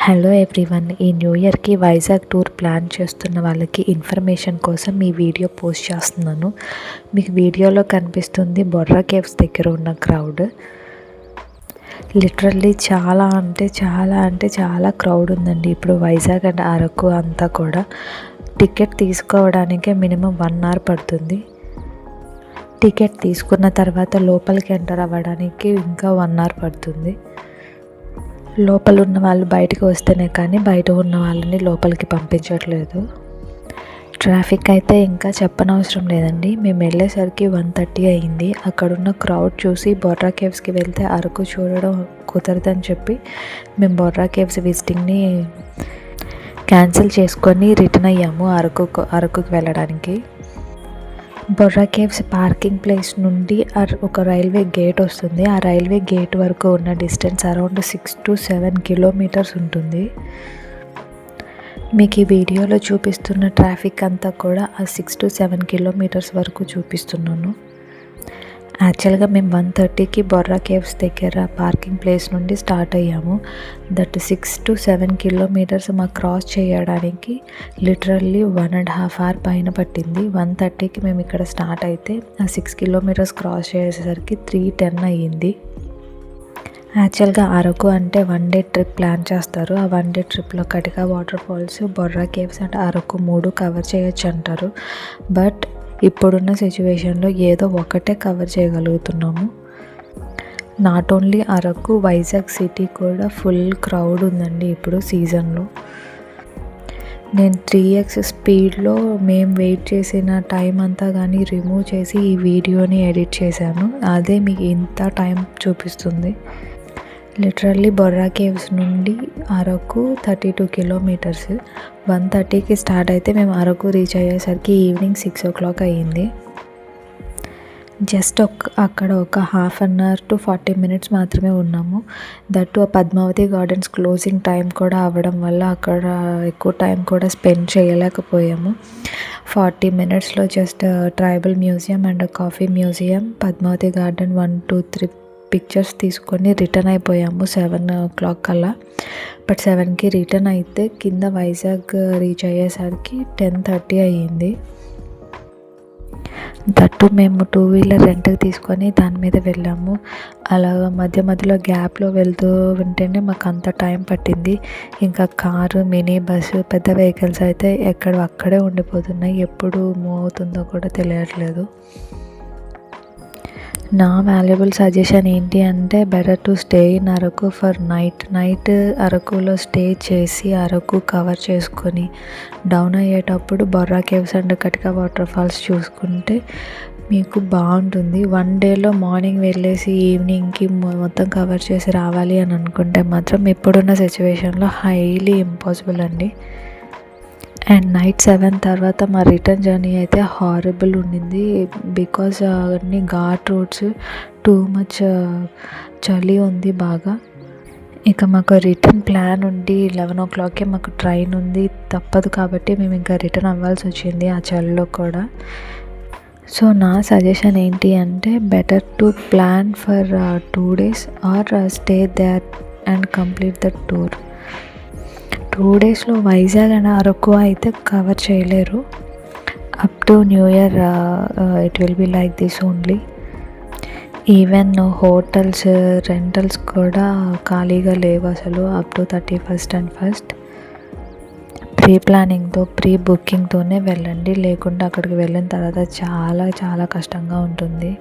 Hello everyone, ఈ new ఇయర్కి Vizag tour plan చేస్తున్న వాళ్ళకి ఇన్ఫర్మేషన్ కోసం ఈ వీడియో పోస్ట్ చేస్తున్నాను. మీకు వీడియోలో కనిపిస్తుంది బొర్రా కేవ్స్ దగ్గర ఉన్న క్రౌడ్. లిటరల్లీ చాలా క్రౌడ్ ఉందండి ఇప్పుడు వైజాగ్ అండ్ అరకు అంతా కూడా. టికెట్ తీసుకోవడానికే మినిమం 1 hour పడుతుంది. టికెట్ తీసుకున్న తర్వాత లోపలికి ఎంటర్ అవ్వడానికి ఇంకా 1 hour పడుతుంది. లోపల ఉన్న వాళ్ళు బయటకు వస్తేనే కానీ బయట ఉన్న వాళ్ళని లోపలికి పంపించట్లేదు. ట్రాఫిక్ అయితే ఇంకా చెప్పనవసరం లేదండి. మేము వెళ్ళేసరికి 1:30 అయింది. అక్కడున్న క్రౌడ్ చూసి బొర్రా కేవ్స్కి వెళ్తే అరకు చూడడం కుదరదని చెప్పి మేము బొర్రా కేవ్స్ విజిటింగ్ని క్యాన్సిల్ చేసుకొని రిటర్న్ అయ్యాము అరకుకి వెళ్ళడానికి. బొర్రా కేవ్స్ పార్కింగ్ ప్లేస్ నుండి ఒక రైల్వే గేట్ వస్తుంది. ఆ రైల్వే గేట్ వరకు ఉన్న డిస్టెన్స్ అరౌండ్ 6 to 7 kilometers ఉంటుంది. మీకు ఈ వీడియోలో చూపిస్తున్న ట్రాఫిక్ అంతా కూడా ఆ 6 to 7 kilometers వరకు చూపిస్తున్నాను. యాక్చువల్గా మేము 1:30కి బొర్రా కేవ్స్ దగ్గర పార్కింగ్ ప్లేస్ నుండి స్టార్ట్ అయ్యాము. దట్ 6 to 7 kilometers మాకు క్రాస్ చేయడానికి లిటరల్లీ 1.5 hour పైన పట్టింది. 1:30కి మేము ఇక్కడ స్టార్ట్ అయితే ఆ 6 kilometers క్రాస్ చేసేసరికి 3:10 అయ్యింది. యాక్చువల్గా అరకు అంటే 1 day ట్రిప్ ప్లాన్ చేస్తారు. ఆ 1 day ట్రిప్లో Katika water falls, Borra caves and Araku 3 cover చేయొచ్చు అంటారు. బట్ ఇప్పుడున్న సిచ్యువేషన్లో ఏదో ఒకటే కవర్ చేయగలుగుతున్నాము. Not only Araku, Vizag city కూడా ఫుల్ క్రౌడ్ ఉందండి ఇప్పుడు సీజన్లో. నేను 3x స్పీడ్లో మేము వెయిట్ చేసిన టైం అంతా కానీ రిమూవ్ చేసి ఈ వీడియోని ఎడిట్ చేశాను. అదే మీకు ఇంత టైం చూపిస్తుంది. లిటరల్లీ బొర్రా కేవ్స్ నుండి అరకు 32 kilometers. 1:30కి స్టార్ట్ అయితే మేము అరకు రీచ్ అయ్యేసరికి ఈవినింగ్ 6 o'clock అయ్యింది. జస్ట్ అక్కడ ఒక 1/2 hour to 40 minutes మాత్రమే ఉన్నాము. దట్టు ఆ పద్మావతి గార్డెన్స్ క్లోజింగ్ టైం కూడా అవ్వడం వల్ల అక్కడ ఎక్కువ టైం కూడా స్పెండ్ చేయలేకపోయాము. 40 minutesలో just tribal museum and coffee museum, Padmavati garden 1, 2, 3 pictures తీసుకొని రిటర్న్ అయిపోయాము 7 o'clock కల్లా. బట్ 7కి రిటర్న్ అయితే కింద వైజాగ్ రీచ్ అయ్యేసరికి 10:30 అయ్యింది. దట్టు మేము 2-wheeler రెంట్కి తీసుకొని దాని మీద వెళ్ళాము. అలాగా మధ్యలో గ్యాప్లో వెళ్తూ ఉంటేనే మాకు అంత టైం పట్టింది. ఇంకా కారు, మినీ బస్సు, పెద్ద వెహికల్స్ అయితే అక్కడే ఉండిపోతున్నాయి. ఎప్పుడు మూవ్ అవుతుందో కూడా తెలియట్లేదు. నా వాల్యుబుల్ సజెషన్ ఏంటి అంటే better to stay in Araku for night అరకులో స్టే చేసి అరకు కవర్ చేసుకొని డౌన్ అయ్యేటప్పుడు Borra caves and Katika water falls చూసుకుంటే మీకు బాగుంటుంది. 1 dayలో మార్నింగ్ వెళ్ళేసి ఈవినింగ్కి మొత్తం కవర్ చేసి రావాలి అని అనుకుంటే మాత్రం ఇప్పుడున్న సిచ్యువేషన్లో హైలీ ఇంపాసిబుల్ అండి. అండ్ నైట్ 7 తర్వాత మా రిటర్న్ జర్నీ అయితే హారబుల్ ఉండింది. బికాజ్ అన్ని ఘాట్ రోడ్స్, టూ మచ్ చలి ఉంది బాగా. ఇక మాకు రిటర్న్ ప్లాన్ ఉండి 11 o'clockకే మాకు ట్రైన్ ఉంది. తప్పదు కాబట్టి మేము ఇంకా రిటర్న్ అవ్వాల్సి వచ్చింది ఆ చలిలో కూడా. సో నా సజెషన్ ఏంటి అంటే better to plan for 2 days or stay there and complete the tour. 2 daysలో వైజాగ్ అండ్ అరకు అయితే కవర్ చేయలేరు. Up to new year it will be like this only. Even hotels, rentals కూడా ఖాళీగా లేవు అసలు up to 31st and 1st. Pre ప్లానింగ్తో, pre బుకింగ్తోనే వెళ్ళండి. లేకుంటే అక్కడికి వెళ్ళిన తర్వాత చాలా కష్టంగా ఉంటుంది.